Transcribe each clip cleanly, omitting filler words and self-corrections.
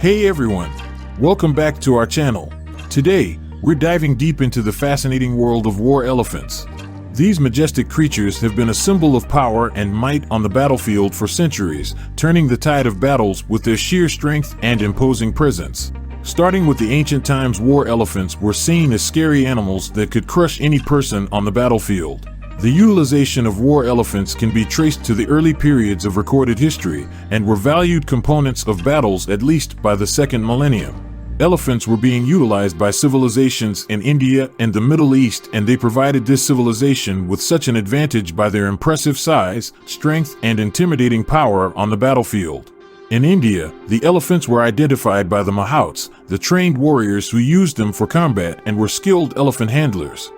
Hey everyone, welcome back to our channel. Today, we're diving deep into the fascinating world of war elephants. These majestic creatures have been a symbol of power and might on the battlefield for centuries, turning the tide of battles with their sheer strength and imposing presence. Starting with the ancient times, war elephants were seen as scary animals that could crush any person on the battlefield. The utilization of war elephants can be traced to the early periods of recorded history and were valued components of battles at least by the second millennium. Elephants were being utilized by civilizations in India and the Middle East, and they provided this civilization with such an advantage by their impressive size, strength, and intimidating power on the battlefield. In India, the elephants were identified by the Mahouts, the trained warriors who used them for combat and were skilled elephant handlers.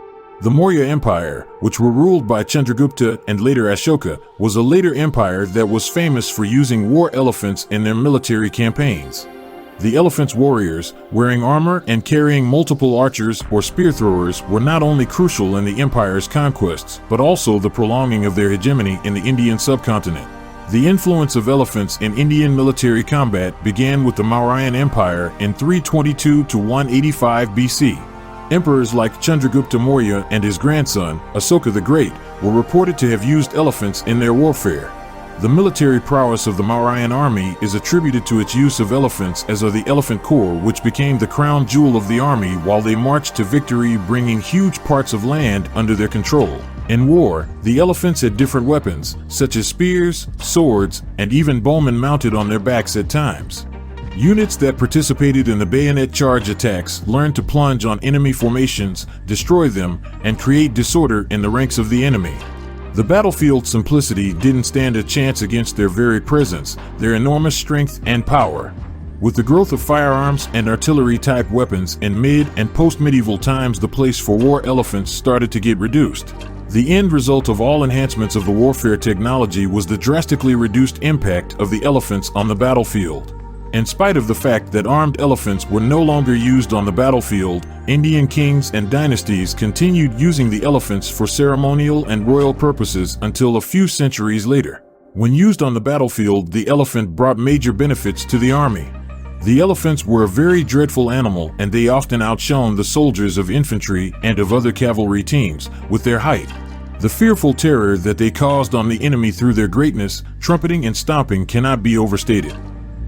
The Maurya Empire, which were ruled by Chandragupta and later Ashoka, was a later empire that was famous for using war elephants in their military campaigns. The elephants' warriors, wearing armor and carrying multiple archers or spear throwers, were not only crucial in the empire's conquests, but also the prolonging of their hegemony in the Indian subcontinent. The influence of elephants in Indian military combat began with the Mauryan Empire in 322 to 185 BC. Emperors like Chandragupta Maurya and his grandson, Ashoka the Great, were reported to have used elephants in their warfare. The military prowess of the Mauryan army is attributed to its use of elephants, as are the elephant corps, which became the crown jewel of the army while they marched to victory, bringing huge parts of land under their control. In war, the elephants had different weapons, such as spears, swords, and even bowmen mounted on their backs at times. Units that participated in the bayonet charge attacks learned to plunge on enemy formations, destroy them, and create disorder in the ranks of the enemy. The battlefield simplicity didn't stand a chance against their very presence, their enormous strength and power. With the growth of firearms and artillery-type weapons in mid- and post-medieval times, the place for war elephants started to get reduced. The end result of all enhancements of the warfare technology was the drastically reduced impact of the elephants on the battlefield. In spite of the fact that armed elephants were no longer used on the battlefield, Indian kings and dynasties continued using the elephants for ceremonial and royal purposes until a few centuries later. When used on the battlefield, the elephant brought major benefits to the army. The elephants were a very dreadful animal, and they often outshone the soldiers of infantry and of other cavalry teams with their height. The fearful terror that they caused on the enemy through their greatness, trumpeting and stomping, cannot be overstated.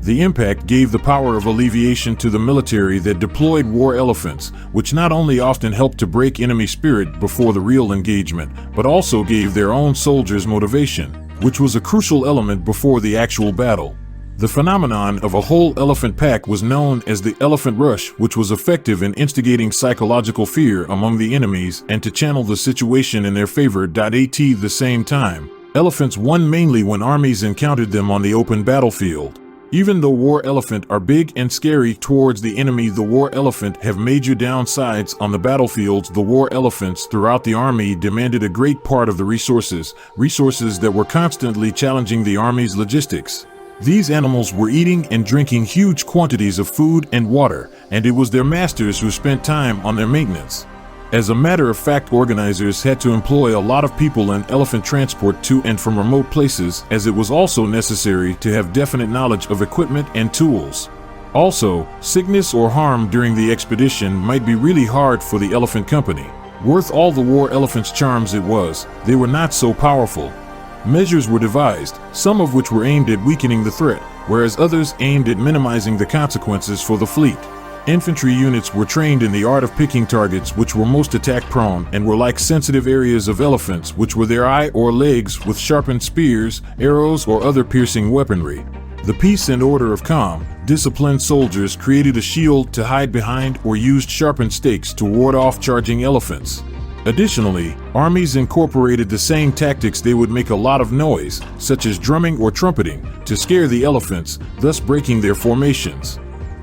The impact gave the power of alleviation to the military that deployed war elephants, which not only often helped to break enemy spirit before the real engagement, but also gave their own soldiers motivation, which was a crucial element before the actual battle. The phenomenon of a whole elephant pack was known as the elephant rush, which was effective in instigating psychological fear among the enemies and to channel the situation in their favor. At the same time, elephants won mainly when armies encountered them on the open battlefield. Even though war elephant are big and scary towards the enemy, the war elephant have major downsides on the battlefields. The war elephants throughout the army demanded a great part of the resources that were constantly challenging the army's logistics. These animals were eating and drinking huge quantities of food and water, and it was their masters who spent time on their maintenance. As a matter of fact, organizers had to employ a lot of people in elephant transport to and from remote places, as it was also necessary to have definite knowledge of equipment and tools. Also, sickness or harm during the expedition might be really hard for the elephant company. Worth all the war elephant's charms it was, they were not so powerful. Measures were devised, some of which were aimed at weakening the threat, whereas others aimed at minimizing the consequences for the fleet. Infantry units were trained in the art of picking targets which were most attack-prone and were like sensitive areas of elephants, which were their eye or legs, with sharpened spears, arrows, or other piercing weaponry. The peace and order of calm, disciplined soldiers created a shield to hide behind or used sharpened stakes to ward off charging elephants. Additionally, armies incorporated the same tactics. They would make a lot of noise, such as drumming or trumpeting, to scare the elephants, thus breaking their formations.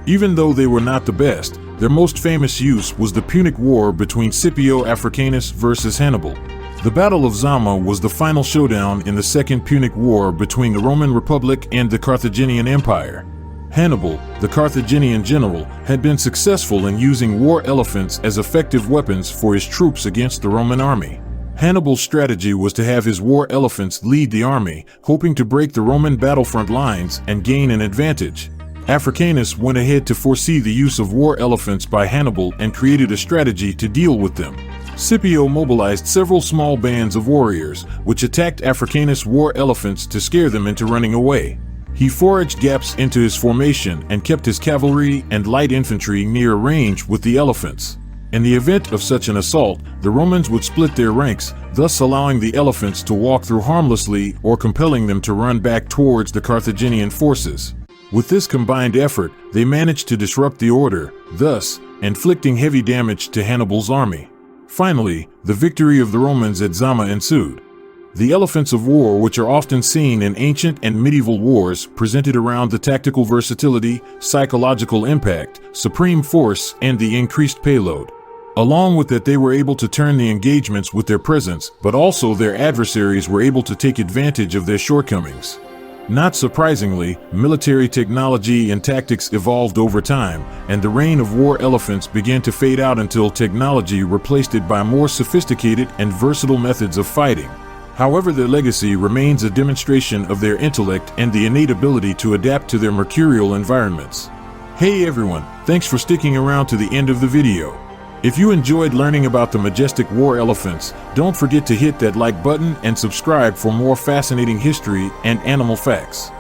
Even though they were not the best, their most famous use was the Punic War between Scipio Africanus versus Hannibal. The Battle of Zama was the final showdown in the Second Punic War between the Roman Republic and the Carthaginian Empire. Hannibal, the Carthaginian general, had been successful in using war elephants as effective weapons for his troops against the Roman army. Hannibal's strategy was to have his war elephants lead the army, hoping to break the Roman battlefront lines and gain an advantage. Africanus went ahead to foresee the use of war elephants by Hannibal and created a strategy to deal with them. Scipio mobilized several small bands of warriors, which attacked Africanus' war elephants to scare them into running away. He foraged gaps into his formation and kept his cavalry and light infantry near range with the elephants. In the event of such an assault, the Romans would split their ranks, thus allowing the elephants to walk through harmlessly or compelling them to run back towards the Carthaginian forces. With this combined effort, they managed to disrupt the order, thus inflicting heavy damage to Hannibal's army. Finally, the victory of the Romans at Zama ensued. The elephants of war, which are often seen in ancient and medieval wars, presented around the tactical versatility, psychological impact, supreme force, and the increased payload. Along with that, they were able to turn the engagements with their presence, but also their adversaries were able to take advantage of their shortcomings. Not surprisingly, military technology and tactics evolved over time, and the reign of war elephants began to fade out until technology replaced it by more sophisticated and versatile methods of fighting. However, their legacy remains a demonstration of their intellect and the innate ability to adapt to their mercurial environments. Hey everyone, thanks for sticking around to the end of the video. If you enjoyed learning about the majestic war elephants, don't forget to hit that like button and subscribe for more fascinating history and animal facts.